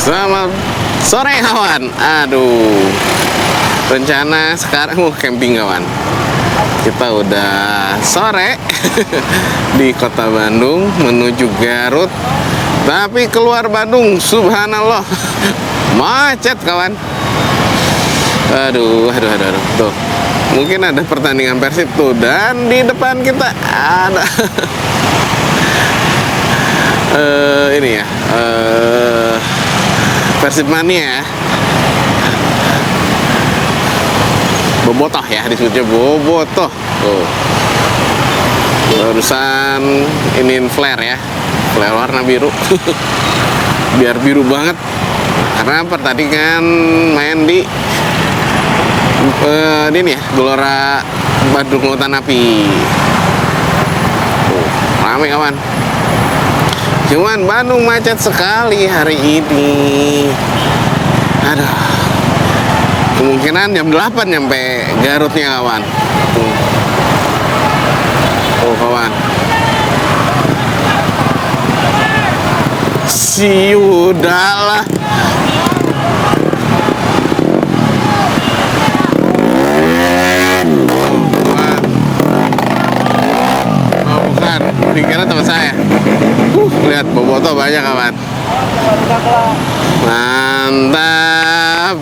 Selamat sore kawan. Aduh, rencana sekarang mau camping kawan. Kita udah sore di kota Bandung menuju Garut. Tapi keluar Bandung, subhanallah, macet kawan. Aduh. Tuh, mungkin ada pertandingan Persib tuh. Dan di depan kita ada ini ya, Persib Mania. Bobotoh ya, disebutnya Bobotoh. Tuh, barusan iniin flare ya, flare warna biru. Biar biru banget, karena pertandingan main di ini ya, Gelora Bandung Lautan Api. Rame kawan. Cuman Bandung macet sekali hari ini. Aduh, kemungkinan jam 8 nyampe Garutnya kawan. Oh kawan, siudalah. Oh bukan, dikira teman saya. Lihat bobotoh banyak kawan. Mantap.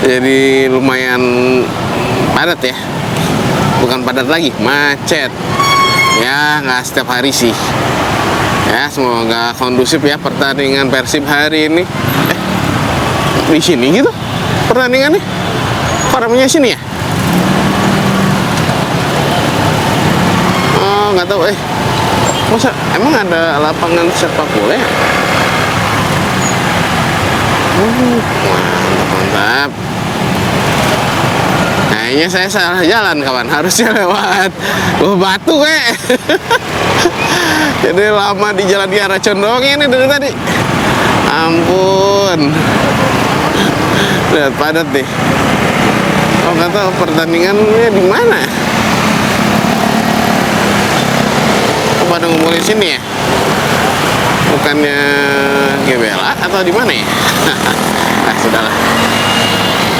Jadi lumayan padat ya. Bukan padat lagi, macet. Ya nggak setiap hari sih. Ya semoga kondusif ya pertandingan Persib hari ini. Di sini gitu pertandingannya. Kok ramenya sini ya? Oh nggak tahu. Masa emang ada lapangan sepak bola ya? Mantap. Kayaknya saya salah jalan kawan, harusnya lewat Batu Jadi lama di jalan di arah condongnya ini dari tadi. Ampun. Lihat padat deh. Oh nggak tahu pertandingannya di mana. Pada ngumpulin sini ya, bukannya Gebela atau di mana ya? Nah sudahlah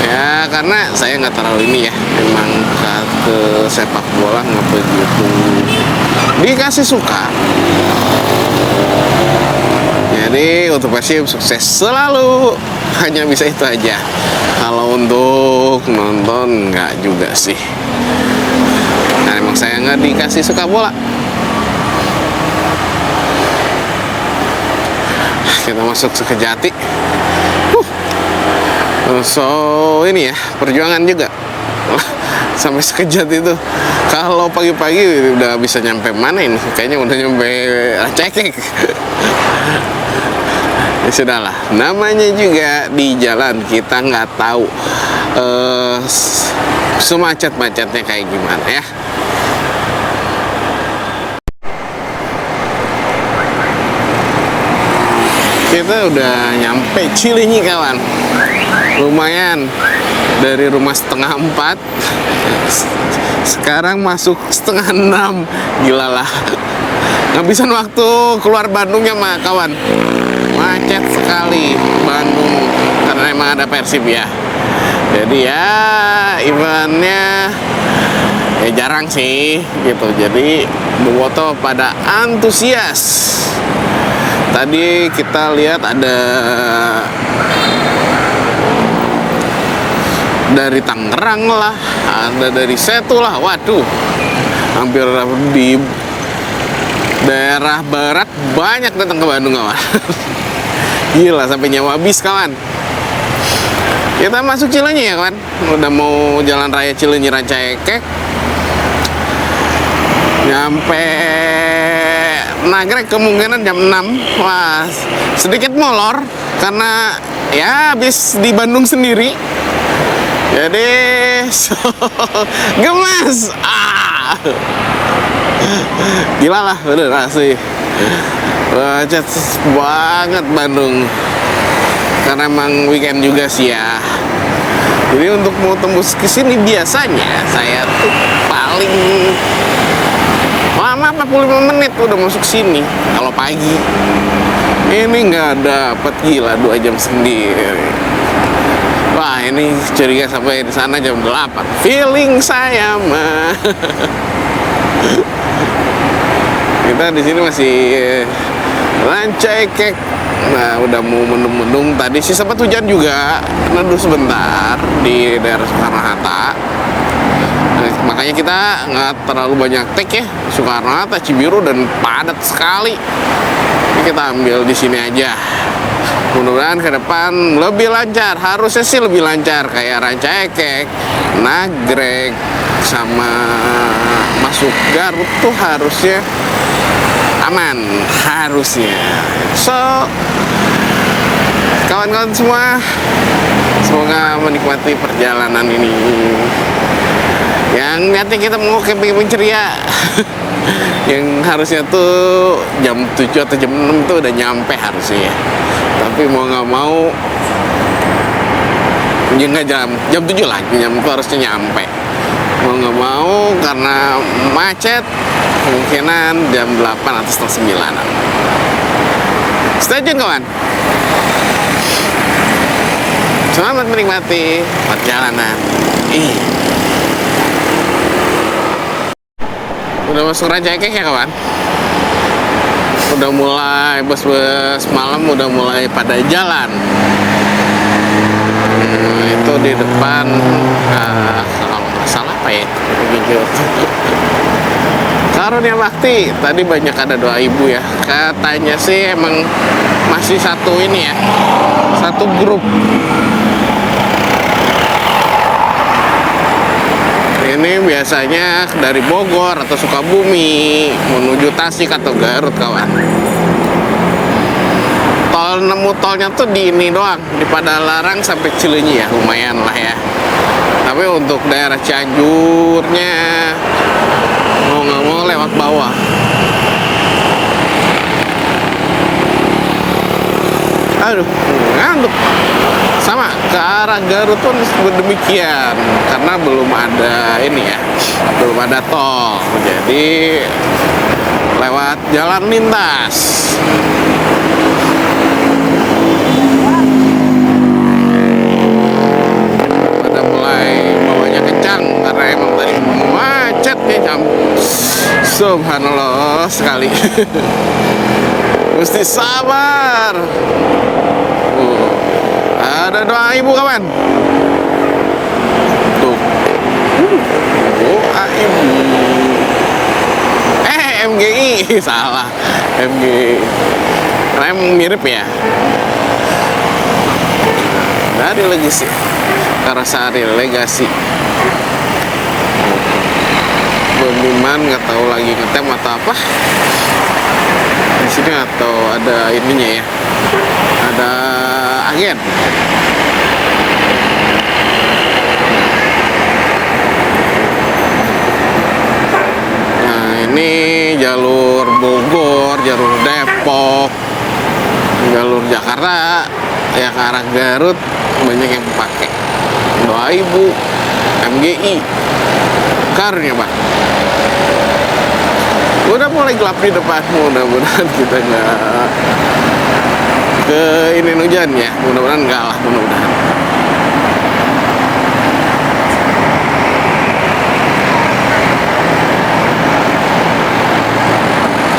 ya, karena saya nggak terlalu ini ya, memang ke sepak bola nggak begitu dikasih suka. Jadi untuk Persib sukses selalu, hanya bisa itu aja. Kalau untuk nonton nggak juga sih, nah emang saya nggak dikasih suka bola. Kita masuk Sekejati. So ini ya, perjuangan juga sampai Sekejati itu. Kalau pagi-pagi udah bisa nyampe mana ini? Kayaknya udah nyampe Cekek. Ya sudahlah, namanya juga di jalan, kita nggak tahu semacet-macetnya kayak gimana ya. Kita udah nyampe Cilenyi kawan. Lumayan, dari rumah 3:30 sekarang masuk 5:30. Gila lah, ngabisin waktu keluar Bandungnya mah kawan. Macet sekali Bandung karena emang ada Persib ya. Jadi ya eventnya ya jarang sih gitu. Jadi bobotoh pada antusias. Tadi kita lihat ada dari Tangerang lah, ada dari Setu lah. Waduh, hampir di daerah barat banyak datang ke Bandung kawan. Gila, sampai nyawa bis kawan. Kita masuk Cilenyi ya kawan. Udah mau jalan raya Cilenyi Rancaekek. Nyampe Nagrek kemungkinan jam 6. Wah, sedikit molor karena ya habis di Bandung sendiri. Jadi gemas. Gila lah, bener asli. Macet banget Bandung. Karena emang weekend juga sih ya. Jadi untuk mau tembus ke sini biasanya saya tuh paling lama 45 menit udah masuk sini kalau pagi. Ini nggak dapat, gila 2 jam sendiri. Wah, ini curiga sampai di sana jam 8. Feeling saya mah. Kita di sini masih Ranca Ekek. Nah, udah mau mendung-mendung. Tadi sih sempat hujan juga, neduh sebentar di daerah Soekarno-Hatta. Nah, makanya kita nggak terlalu banyak take ya, Soekarno-Hatta, Cibiru, dan padat sekali. Ini kita ambil di sini aja. Mudah-mudahan ke depan lebih lancar. Harusnya sih lebih lancar kayak Ranca Ekek, Nagreg, sama masuk Garut tuh harusnya aman, harusnya. So, kawan-kawan semua, semoga menikmati perjalanan ini. Yang niatnya kita mau camping ceria. Yang harusnya tuh jam 7 atau jam 6 tuh udah nyampe harusnya ya. Tapi mau nggak mau, ya nggak jam 7 lah, jam itu harusnya nyampe. Mau nggak mau karena macet, kemungkinan jam 8 atau setengah 9-an. Stay tune kawan. Selamat menikmati perjalanan. Udah masuk Ranca Ekek ya kawan? Udah mulai bus-bus malam udah mulai pada jalan. Itu di depan kalau nggak salah apa ya, Karunia Bakti. Tadi banyak ada doa ibu ya. Katanya sih emang masih satu ini ya, satu grup. Ini biasanya dari Bogor atau Sukabumi menuju Tasik atau Garut kawan. Tol, nemu tolnya tuh di ini doang, di Padalarang sampai Cileunyi ya, lumayan lah ya. Tapi untuk daerah Cianjurnya mau nggak mau lewat bawah. Aduh, ngantuk. Sama ke arah Garut pun demikian, karena belum ada ini ya, belum ada tol, jadi lewat jalan lintas. Pada mulai bawanya kencang karena emang tadi macet nih jam. Subhanallah sekali. Mesti sabar. Ada doa ibu kawan. Tuh. Doa ibu. MGI salah. MGI. Rem mirip ya. Dari Legasi. Karasari Legasi. Bemiman nggak tahu lagi ngetem atau apa. Di sini atau ada ininya ya. Ada agen. Nah, ini jalur Bogor, jalur Depok, jalur Jakarta, ya ke arah Garut banyak yang pakai. Doa ibu, MGI, Karunia Pak. Udah mulai gelap di depan, mudah-mudahan kita nggak ke ini hujan ya, mudah-mudahan enggak lah, mudah-mudahan.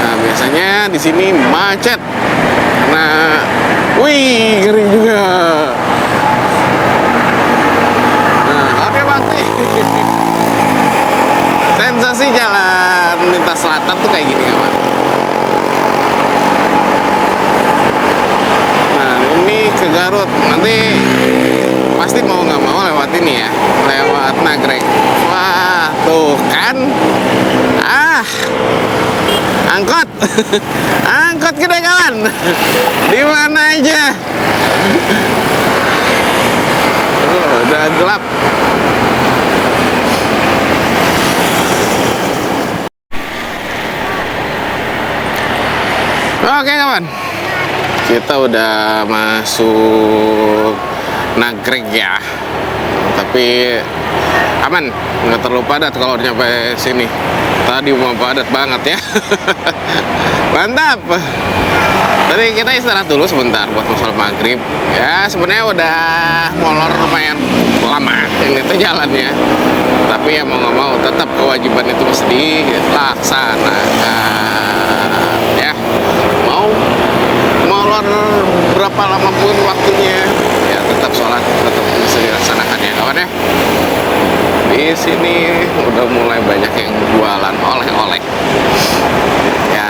Nah, biasanya di sini macet karena, wih, ngeri juga. Nah, oke Bakti. Sensasi jalan lintas selatan tuh kayak gini kawan. Ke Garut nanti pasti mau nggak mau lewat ini ya, lewat Nagreg. Wah tuh kan, angkot. Angkot gede kawan, di mana aja. Udah gelap. Oke kawan, kita udah masuk Nagreg ya, tapi aman, nggak terlalu padat kalau nyampe sini. Tadi mau padat banget ya. Mantap. Tadi kita istirahat dulu sebentar buat sholat maghrib. Ya sebenarnya udah molor lumayan lama ini tuh jalannya. Tapi ya mau nggak mau tetap kewajiban itu mesti dilaksanakan. Ya mau molor berapa lama pun waktunya, ya tetap sholat tetap mesti dilaksanakan ya kawan ya. Di sini udah mulai banyak yang jualan oleh-oleh. Ya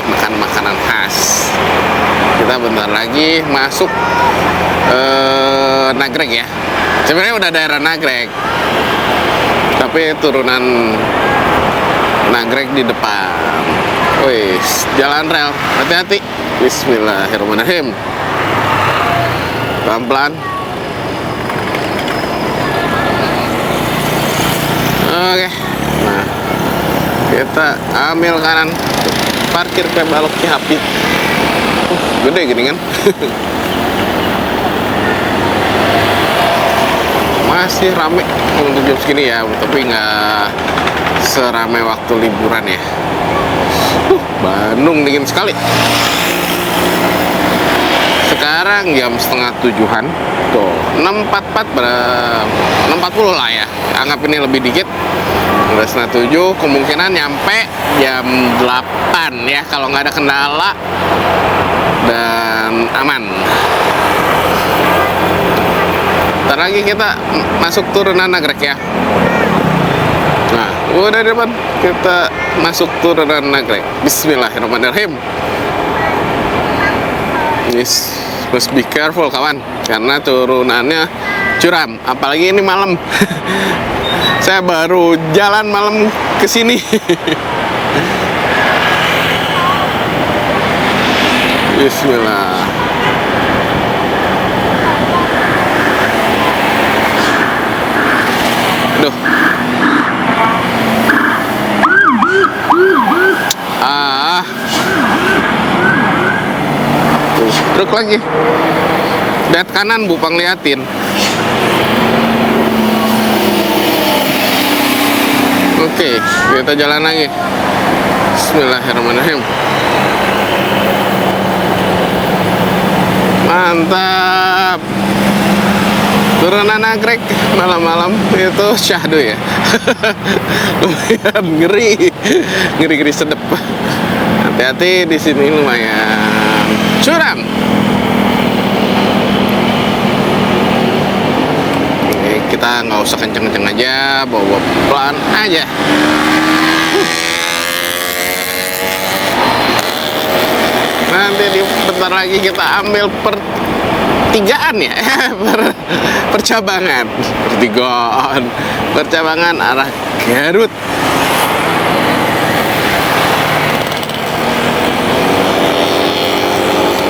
makan makanan khas. Kita bentar lagi masuk Nagreg ya. Sebenarnya udah daerah Nagreg, tapi turunan Nagreg di depan. Wih, jalan rel, hati-hati. Bismillahirrahmanirrahim. Pelan-pelan. Oke, nah kita ambil kanan, parkir ke Balok Cihapit. Gede gini kan. Masih rame untuk jam segini ya, tapi nggak serame waktu liburan ya. Bandung dingin sekali. Sekarang jam setengah 7-an tuh, 6.44 6.40 lah ya, anggap ini lebih dikit. Udah setengah 7, kemungkinan nyampe jam 8 ya kalau nggak ada kendala dan aman. Ntar lagi kita masuk turunan Nagreg ya. Nah, udah di depan kita masuk turunan Nagreg. Bismillahirrahmanirrahim. This must be careful kawan, karena turunannya curam, apalagi ini malam. Saya baru jalan malam ke sini. Bismillah. Aduh. Truk lagi. Lihat kanan Bu, pangliatin. Oke, kita jalan lagi. Bismillahirrahmanirrahim. Mantap. Turunan Nagreg malam-malam itu syahdu ya. Lumayan ngeri sedep. Hati-hati di sini lumayan curam. Oke, kita nggak usah kenceng-kenceng aja, bawa pelan aja. Nanti bentar lagi kita ambil pertigaan ya. Percabangan arah Garut.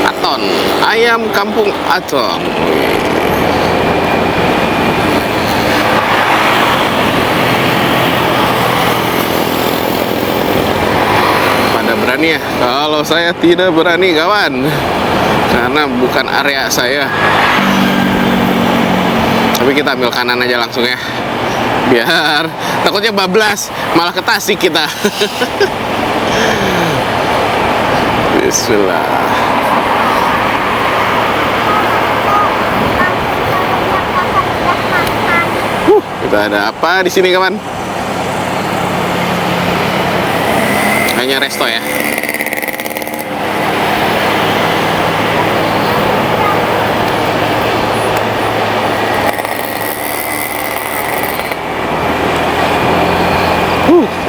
Aton, ayam kampung Aton. Pada berani ya? Kalau saya tidak berani kawan, karena bukan area saya. Tapi kita ambil kanan aja langsung ya, biar takutnya bablas malah ke Tasik kita. Bismillah. Kita ada apa di sini kawan? Hanya resto ya.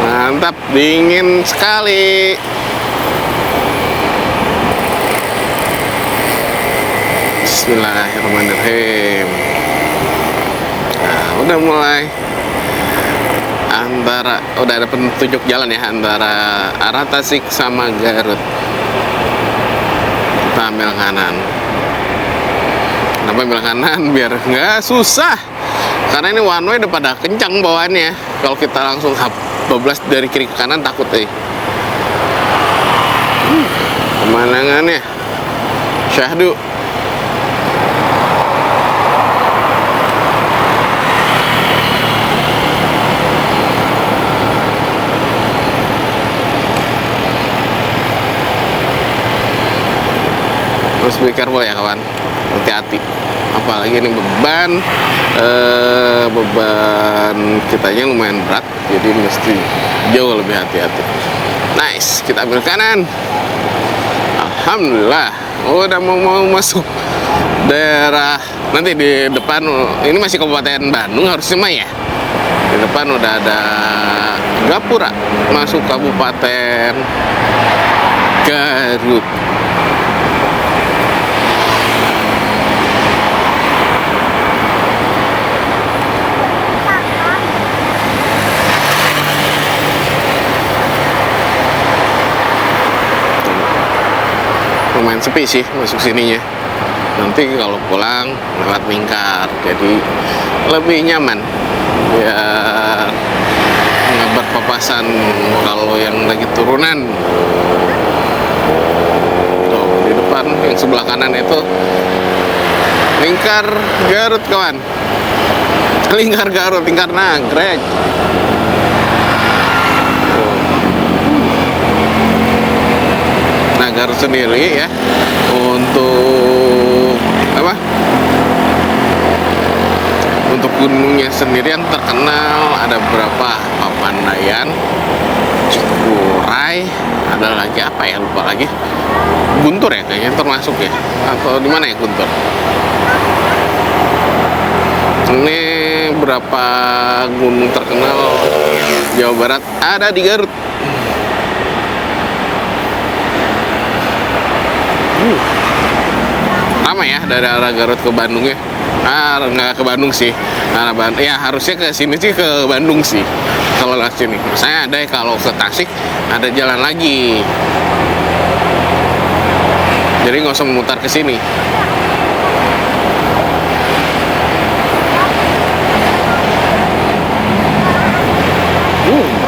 Mantap, dingin sekali. Bismillahirrahmanirrahim. Nah, udah mulai udah ada petunjuk jalan ya antara arah Tasik sama Garut. Kita ambil kanan. Kenapa ambil kanan? Biar nggak susah. Karena ini one way udah pada kencang bawaannya. Kalau kita langsung bablas dari kiri ke kanan takut pemandangannya syahdu. Harus be careful ya kawan, hati-hati. Apalagi ini beban kitanya lumayan berat, jadi mesti jauh lebih hati-hati. Nice, kita ambil kanan. Alhamdulillah, udah mau masuk daerah. Nanti di depan, ini masih Kabupaten Bandung harusnya mah ya. Di depan udah ada Gapura, masuk Kabupaten Garut. Lumayan sepi sih masuk sininya. Nanti kalau pulang lewat Lingkar, jadi lebih nyaman. Biar nggak berpapasan kalau yang lagi turunan. Tuh, di depan yang sebelah kanan itu Lingkar Garut kawan. Lingkar Garut, Lingkar Nagreg. Nah, Garut sendiri ya, untuk apa? Untuk gunungnya sendiri yang terkenal ada beberapa, Papandayan, Cikuray, ada lagi apa ya, lupa lagi. Guntur ya kayaknya termasuk ya, atau di mana ya Guntur? Ini berapa gunung terkenal Jawa Barat ada di Garut. Lama ya dari arah Garut ke Bandung ya. Nggak ke Bandung sih. Ya harusnya ke sini sih, ke Bandung sih. Kalau lewat sini. Saya ada kalau ke Tasik ada jalan lagi. Jadi nggak usah memutar ke sini.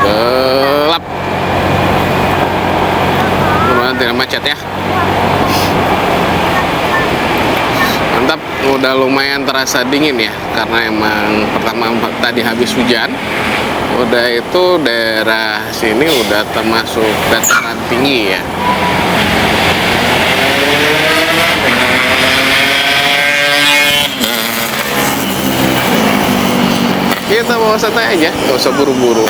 Gelap. Mudah-mudahan tidak macet ya. Mantap, udah lumayan terasa dingin ya, karena emang pertama tadi habis hujan. Udah itu daerah sini udah termasuk dataran tinggi ya. Kita bawa santai aja, nggak usah buru-buru.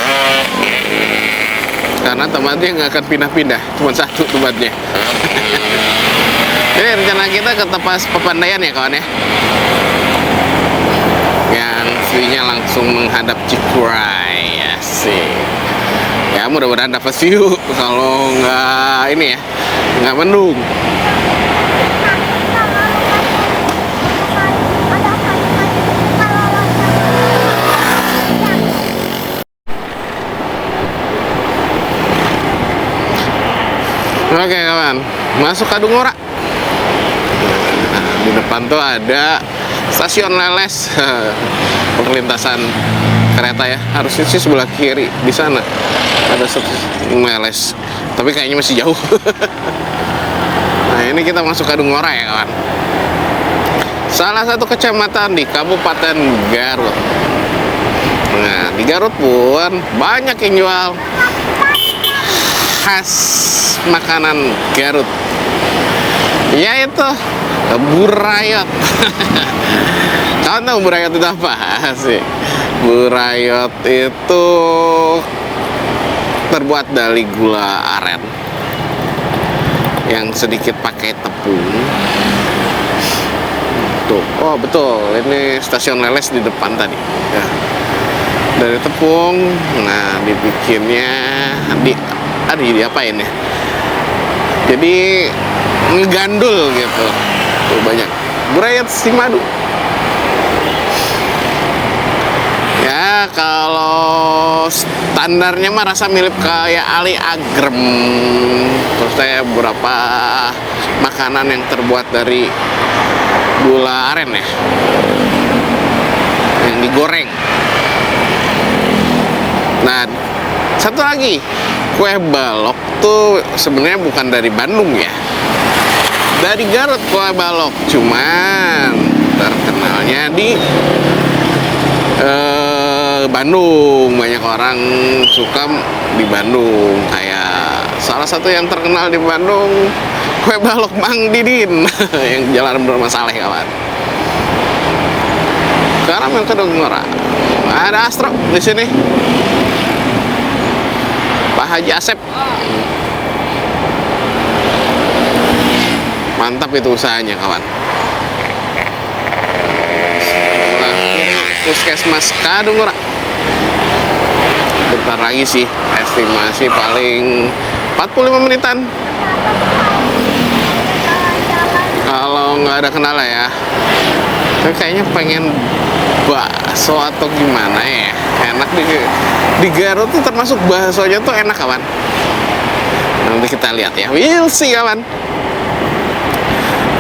Karena tempatnya nggak akan pindah-pindah, cuma satu tempatnya. Jadi rencana kita ke Tepas Papandayan ya kawan ya, yang view-nya langsung menghadap Cikuray ya sih. Ya mudah-mudahan dapat view, kalau nggak ini ya, nggak mendung. Oke kawan, masuk Kadungora. Nah, di depan tuh ada stasiun Leles, perlintasan kereta ya. Harusnya sih sebelah kiri di sana ada stasiun Leles, tapi kayaknya masih jauh. Nah ini kita masuk Kadungora ya kawan. Salah satu kecamatan di Kabupaten Garut. Nah di Garut pun banyak yang jual khas makanan Garut, yaitu burayot. Kalian tahu burayot itu apa sih? Burayot itu terbuat dari gula aren yang sedikit pakai tepung. Tuh, oh betul, ini stasiun Leles di depan tadi ya. Dari tepung, nah dibikinnya diapain ya, jadi ngegandul gitu. Tuh banyak burayot si madu ya. Kalau standarnya mah rasa mirip kayak Ali Agrem. Terus saya beberapa makanan yang terbuat dari gula aren ya, yang digoreng. Nah satu lagi, kue balok tuh sebenarnya bukan dari Bandung ya, dari Garut kue balok, cuman terkenalnya di Bandung. Banyak orang suka di Bandung, kayak salah satu yang terkenal di Bandung, kue balok Mang Didin yang Jalan Abdurrahman Saleh, kawan. Sekarang yang kedua Ngora. Ada Astro di sini. Pak Haji Asep. Mantap itu usahanya, kawan. Puskesmas Kadung Ngora. Bentar lagi sih, estimasi paling 45 menitan. Kalau nggak ada kendala ya. Tapi kayaknya pengen bakso atau gimana ya. Enak di Garut tuh, termasuk baksonya tuh enak, kawan. Nanti kita lihat ya. We'll see, kawan.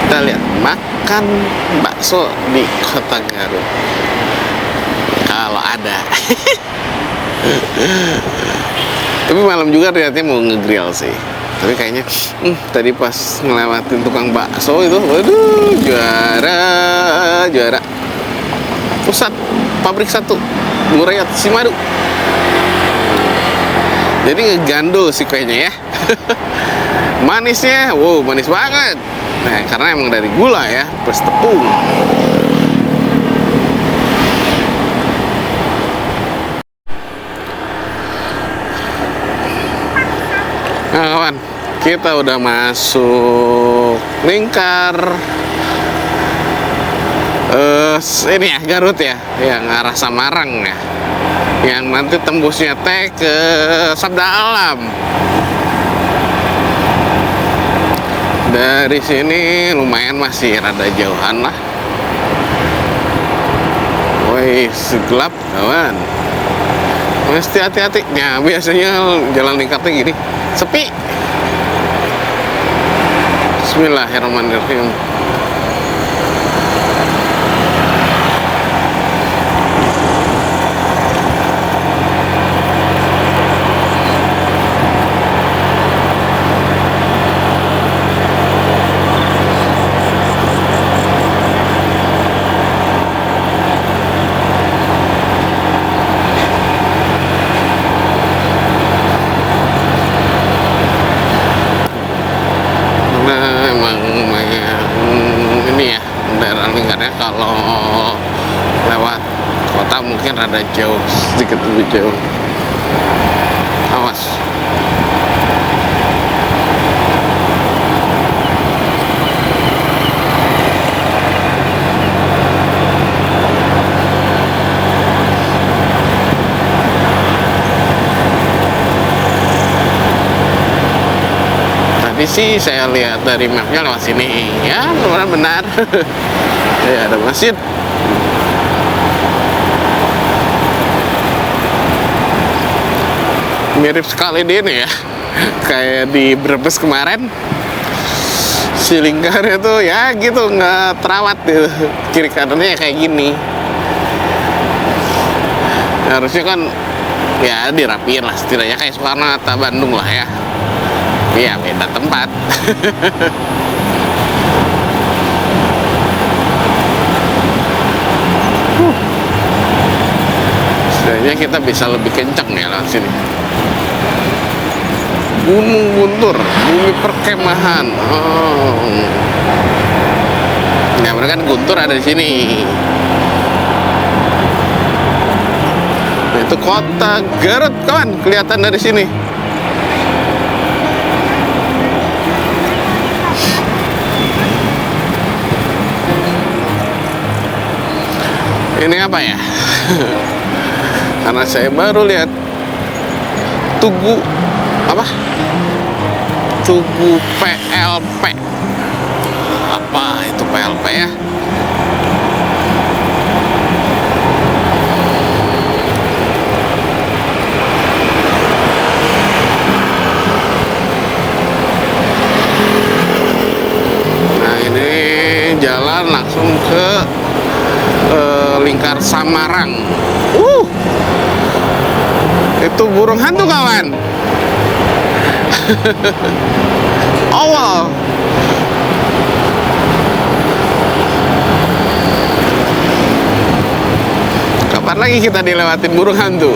Kita lihat makan bakso di kota Garut. Kalau ada. Tapi malam juga ternyata mau ngegrill sih. Tapi kayaknya tadi pas ngelewatin tukang bakso itu, waduh, juara. Pusat pabrik 1 Murayat Simadu. Jadi ngegandul sih kayaknya ya. Manisnya, wow, manis banget. Nah, karena emang dari gula ya, plus tepung. Nah, kawan, kita udah masuk Lingkar ini ya, Garut ya, yang arah Samarang ya, yang nanti tembusnya teh ke Sabda Alam. Dari sini lumayan masih rada jauhan lah. Woi, gelap, kawan. Mesti hati-hati. Ya, biasanya jalan lingkarnya gini, sepi. Bismillahirrahmanirrahim. Kalau lewat kota mungkin rada jauh, sedikit lebih jauh. Awas. Tadi sih saya lihat dari mapnya lewat sini, ya benar-benar. Ya, ada masjid. Mirip sekali di ini ya, kayak di Brebes kemarin. Si lingkarnya tuh ya gitu, nggak terawat gitu. Kiri kanannya ya kayak gini. Harusnya kan ya dirapiin lah, setidaknya kayak Soekarno-Hatta Bandung lah ya. Iya, beda tempat. Setidaknya kita bisa lebih kencang ya lewat sini. Gunung Guntur, bumi perkemahan. Oh. Ya, mereka kan Guntur ada di sini. Nah, itu kota Garut, kawan, kelihatan dari sini. Ini apa ya? Karena saya baru lihat Tugu apa? Tugu PLP. Apa itu PLP ya? Nah, ini jalan langsung ke Lingkar Samarang. Itu burung hantu, kawan. Oh, wow. Kapan lagi kita dilewatin burung hantu?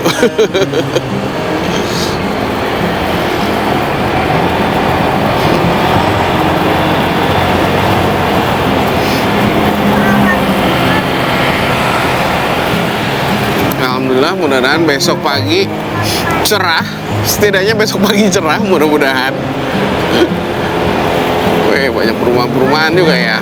mudah-mudahan besok pagi cerah. Setidaknya besok pagi cerah, mudah-mudahan. Wih, banyak perumahan-perumahan juga ya.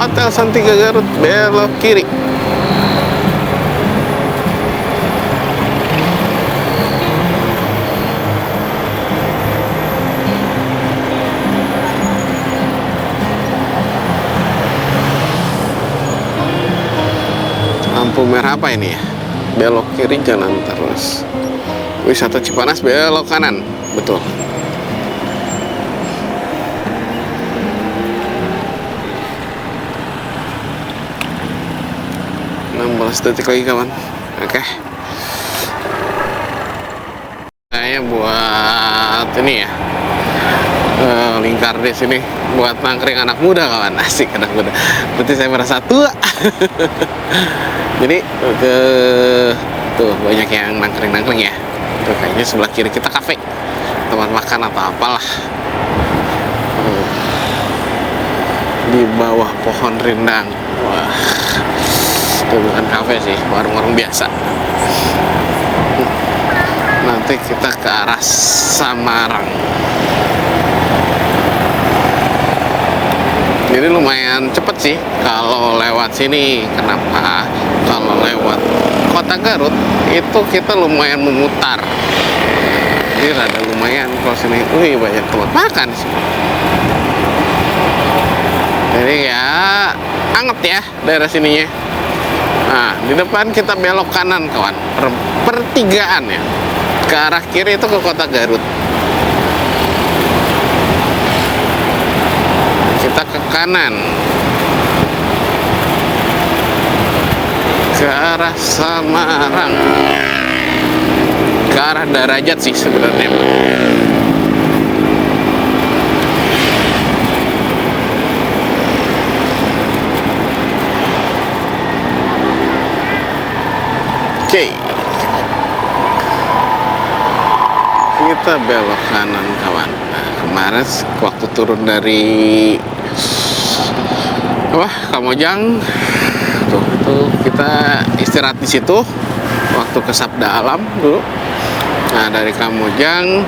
Hotel Santika Garut, belok kiri. Lampu merah apa ini ya? Belok kiri, jalan terus. Wisata Cipanas, belok kanan. Betul. 16 detik lagi kawan. Oke. Saya buat ini ya, lingkar di sini buat nangkring anak muda kawan. Asik, anak muda. Berarti saya merasa tua. Jadi tuh banyak yang nangkring ya. Tuh kayaknya sebelah kiri kita kafe, tempat makan atau apalah. Di bawah pohon rindang. Wah, itu bukan kafe sih, warung-warung biasa. Nanti kita ke arah Samarang. Jadi lumayan cepet sih kalau lewat sini. Kenapa? Kalau lewat kota Garut itu kita lumayan memutar. Jadi rada lumayan kalau sini. Wih, banyak tempat makan sih. Jadi ya anget ya daerah sininya. Nah, di depan kita belok kanan kawan. Pertigaan ya. Ke arah kiri itu ke kota Garut. Kita ke kanan ke arah Samarang, ke arah Darajat sih sebenarnya. Oke, kita belok kanan kawan. Nah, kemarin waktu turun dari Kamojang tuh kita istirahat di situ waktu ke Sabda Alam dulu. Nah, dari Kamojang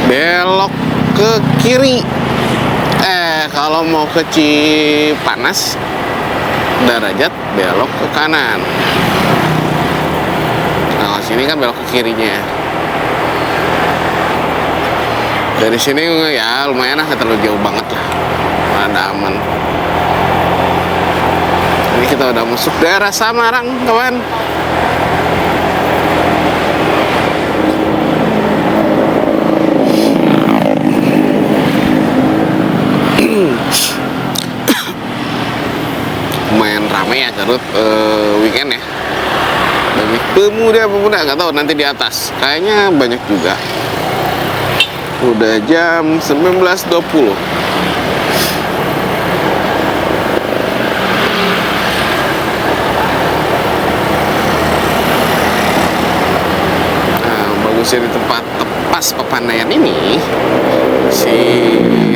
belok ke kiri. Kalau mau ke Cipanas Darajat belok ke kanan. Nah, sini kan belok ke kirinya. Dari sini ya lumayan lah, terlalu jauh banget lah, ada aman. Ini kita udah masuk daerah Samarang kawan. Lumayan ramai ya Garut weekend ya. Bagi pemuda nggak tahu nanti di atas kayaknya banyak juga. Udah jam 19.20. Nah, bagusnya di tempat tepas Pepandayan ini, si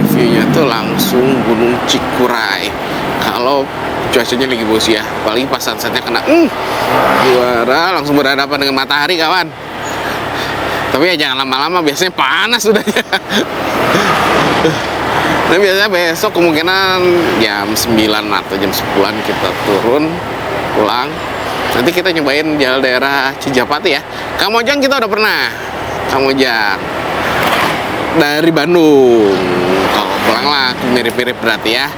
view-nya tuh langsung Gunung Cikuray. Kalau cuacanya lagi bagus ya, apalagi pas sunsetnya kena juara, langsung berhadapan dengan matahari kawan. Tapi ya jangan lama-lama, biasanya panas udah ya. Nah, biasanya besok kemungkinan jam 9 atau jam 10-an kita turun pulang. Nanti kita nyobain jalan daerah Cijapati ya. Kamojang kita udah pernah. Kamojang dari Bandung. Kalau pulang lah mirip-mirip berarti ya.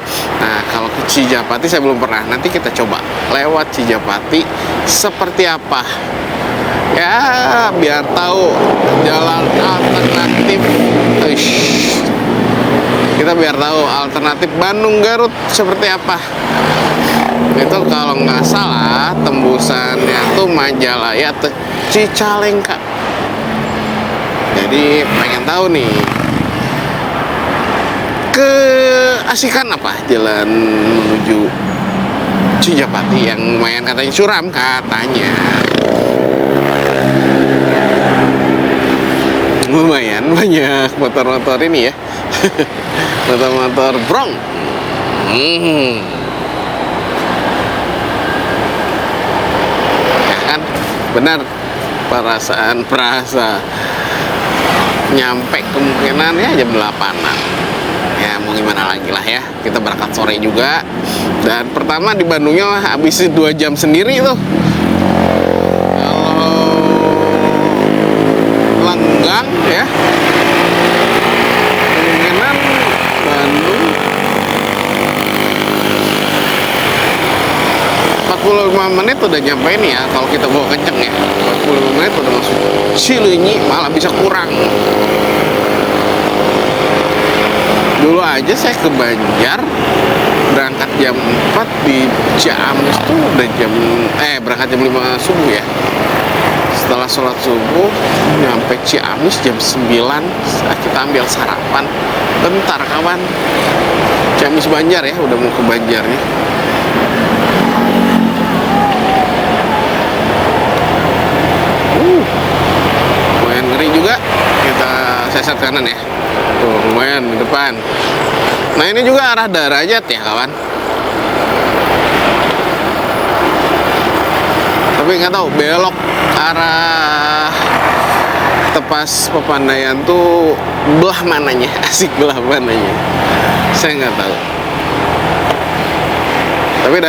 Nah, kalau ke Cijapati saya belum pernah. Nanti kita coba lewat Cijapati seperti apa. Ya, biar tahu jalan alternatif. Kita biar tahu alternatif Bandung Garut seperti apa. Itu kalau nggak salah tembusannya tuh Majalaya atau Cicalengka. Jadi pengen tahu nih, keasikan apa jalan menuju Cijapati yang lumayan katanya curam katanya. lumayan banyak motor-motor ini ya. Motor-motor brong. Ya kan, benar, perasa nyampe kemungkinan ya jam 8-an. Ya mau gimana lagi lah ya, kita berangkat sore juga. Dan pertama di Bandungnya habis 2 jam sendiri tuh. Kalau lenggang ya, kemungkinan Bandung 45 menit udah nyampe ini ya, kalau kita bawa kenceng ya. 45 menit udah masuk Cileunyi, malah bisa kurang. Dulu aja saya ke Banjar berangkat jam 4 di Ciamis tuh udah berangkat jam 5 subuh ya. Setelah sholat subuh nyampe Ciamis jam 9, kita ambil sarapan. Bentar kawan, Ciamis Banjar ya, udah mau ke Banjar nih. Lumayan ngeri juga, kita sesat kanan ya. Tuh lumayan di depan. Nah ini juga arah Darajat ya kawan. Tapi nggak tahu belok arah Tepas Pepandayan tuh belah mananya, asik belah mananya. Saya nggak tahu. Tapi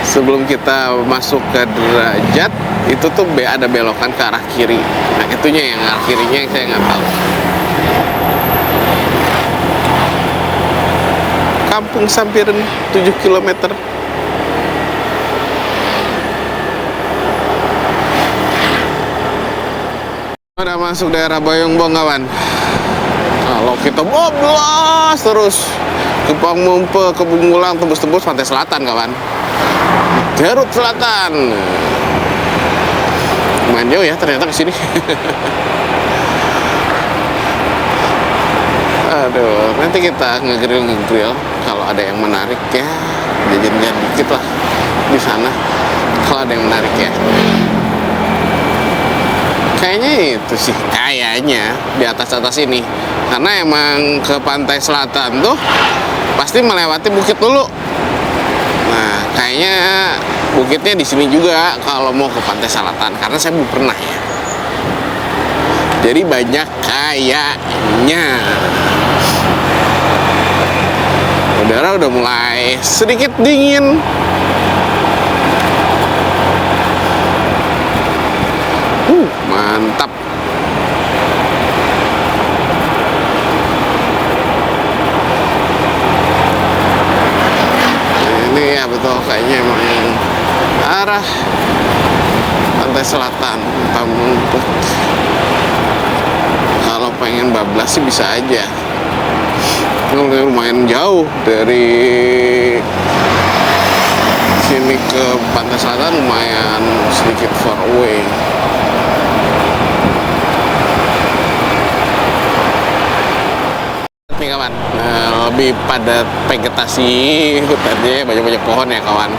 sebelum kita masuk ke Derajat itu tuh ada belokan ke arah kiri. Nah itunya yang arah kirinya yang saya nggak tahu. Kampung Sampiren 7 km. Udah masuk daerah Bayongbong kawan. Kalau kita boblos terus ke Pamumpe, ke Bunggulang, tembus-tembus pantai selatan kawan. Garut Selatan. Lumayan jauh ya ternyata ke sini. Aduh, nanti kita nge-grill kalau ada yang menarik ya. Jajan-jajan dikit lah di sana kalau ada yang menarik ya. Kayaknya itu sih, kayaknya di atas ini. Karena emang ke pantai selatan tuh pasti melewati bukit dulu. Nah, kayaknya bukitnya di sini juga kalau mau ke pantai selatan, karena saya belum pernah ya. Jadi banyak kayaknya. Udara udah mulai sedikit dingin. Mantap. Ini ya betul, kayaknya emang arah pantai selatan Pamungpek. Kalau pengen bablas sih bisa aja. Lumayan jauh dari sini ke pantai selatan, lumayan sedikit far away. Nih kawan, lebih padat vegetasi hutannya, banyak-banyak pohon ya kawan,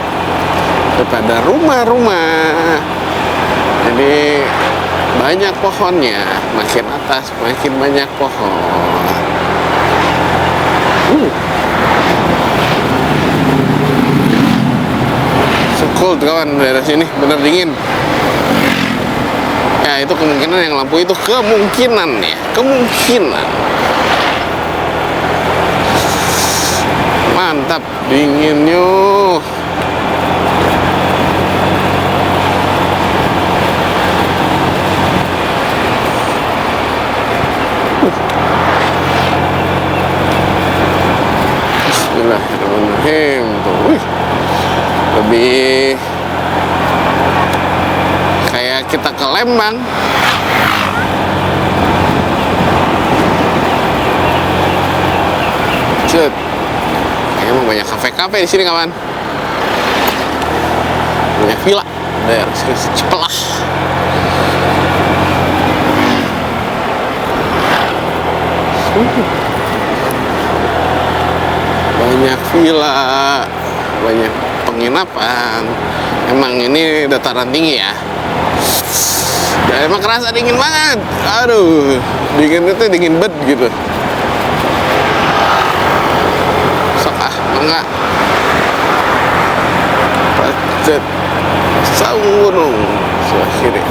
daripada rumah-rumah. Jadi banyak pohonnya, makin atas makin banyak pohon. So cold kawan, daerah sini bener dingin. Ya itu kemungkinan yang lampu itu kemungkinan. Mantap, dinginnya. Bismillahirrahmanirrahim. Tuh, lebih kayak kita ke Lembang. Cut. Emang banyak kafe-kafe di sini kawan. Banyak villa. Daerah Cipelah. Banyak villa, banyak penginapan. Emang ini dataran tinggi ya. Ya, emang kerasa dingin banget. Aduh, dingin itu dingin bet gitu. Sok ah, enggak. Pacet Saung Gunung sebelah kiri.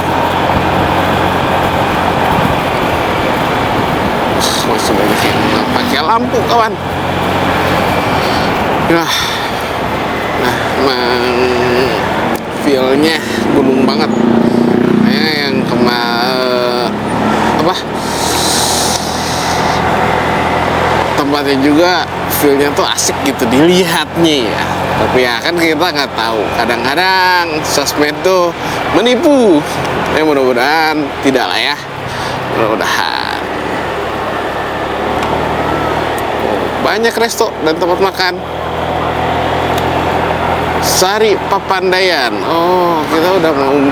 Masih banyak yang nggak pakai lampu kawan. Nah, emang feel-nya gunung banget. Kayaknya yang tempatnya juga feel-nya tuh asik gitu dilihatnya ya. Tapi ya kan kita nggak tahu. Kadang-kadang sosmed tuh menipu. Ya mudah-mudahan tidak lah ya. Mudah-mudahan. Banyak resto dan tempat makan. Sari Papandayan. Oh, kita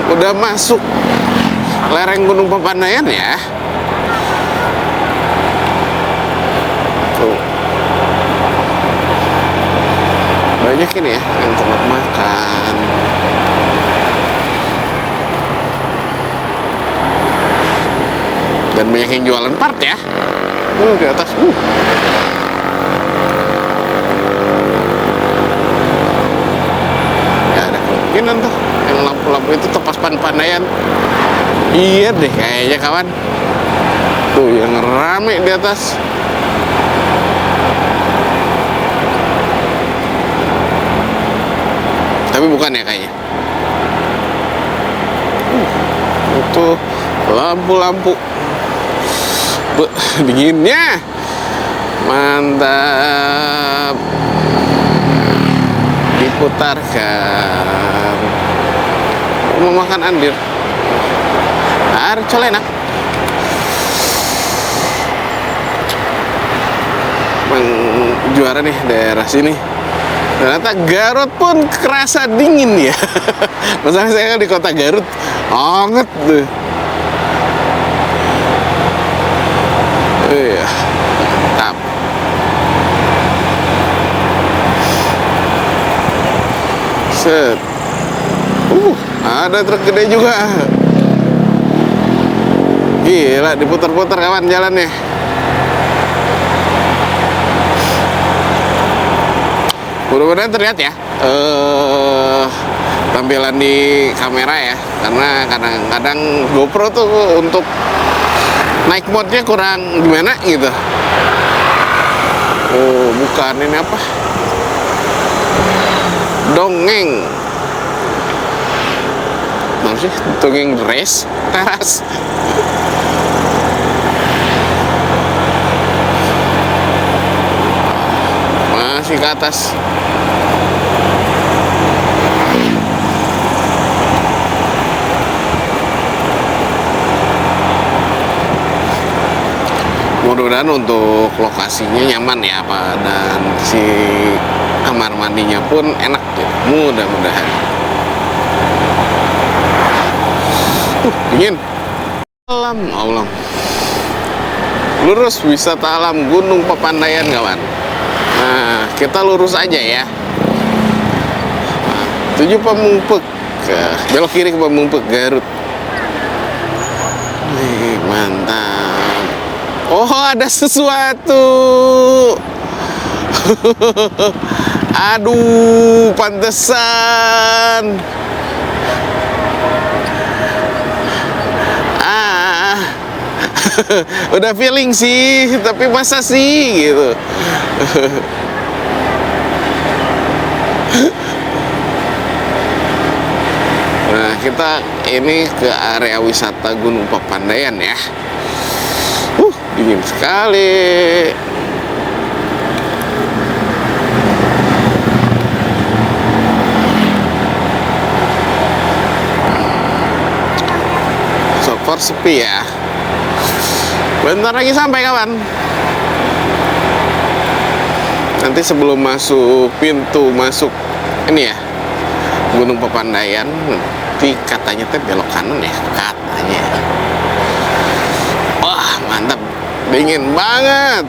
udah masuk lereng Gunung Papandayan ya. Tuh. Banyak ini ya yang tempat makan. Dan banyak yang jualan part ya. Di atas. Mungkin tuh yang lampu-lampu itu tepas Papandayan. Iya deh kayaknya kawan. Tuh yang rame di atas. Tapi bukan ya kayaknya. Itu lampu-lampu. Dinginnya. Mantap. Diputarkan. Mau makan andir. Arcol enak. Emang juara nih daerah sini. Ternyata Garut pun kerasa dingin ya. Masalahnya saya kan di kota Garut, anget tuh. Iya, mantap. Set. Ada truk gede juga. Gila, diputar-putar kawan jalannya. Mudah-mudahan terlihat ya tampilan di kamera ya, karena kadang-kadang GoPro tuh untuk naik mode-nya kurang gimana gitu. Oh, bukan ini apa? Dongeng. Mana sih? Dongeng race teras. Masih ke atas. Mudah-mudahan untuk lokasinya nyaman ya Pak, dan si kamar mandinya pun enak gitu. Mudah-mudahan. Dingin. Alam. Lurus wisata alam Gunung Papandayan kawan. Nah, kita lurus aja ya. Tuju Pemumpek. Belok kiri ke Pemumpek Garut. Mantap. Oh, ada sesuatu. Aduh, pantesan. Udah feeling sih, tapi masa sih gitu. Nah, kita ini ke area wisata Gunung Papandayan ya. Dingin sekali. So far sepi ya. Bentar lagi sampai kawan. Nanti sebelum masuk pintu masuk ini ya Gunung Papandayan, nanti katanya teh belok kanan ya katanya. Wah mantap, dingin banget.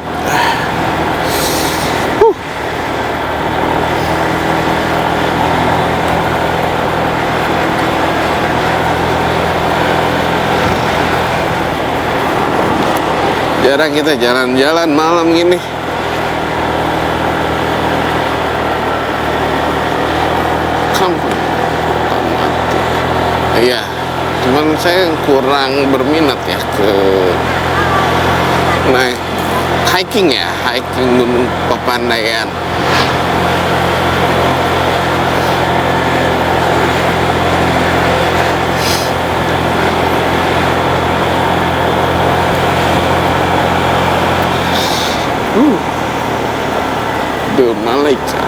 Jarang kita jalan-jalan malam gini. Kampung Mati. Iya, cuman saya kurang berminat ya ke naik hiking ya, hiking Gunung Papandayan. The Malaika.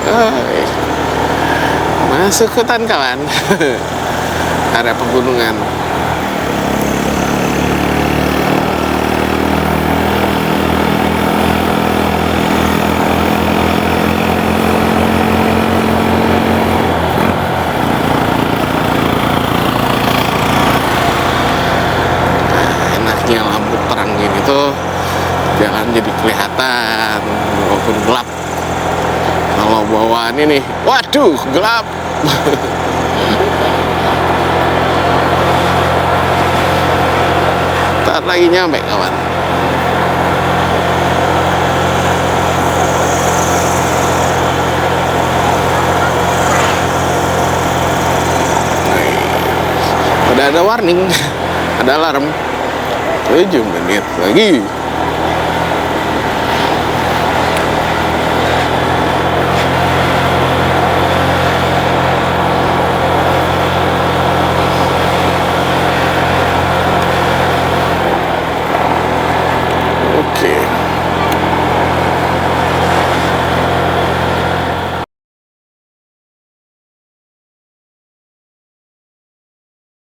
Hai. Masuk hutan kawan. Ada pegunungan. Enaknya lampu terang gini tuh jalan jadi kelihatan walaupun gelap. Kalau bawaan ini, waduh, gelap. Ntar lagi nyampe kawan. Udah ada warning, ada alarm. 7 menit lagi.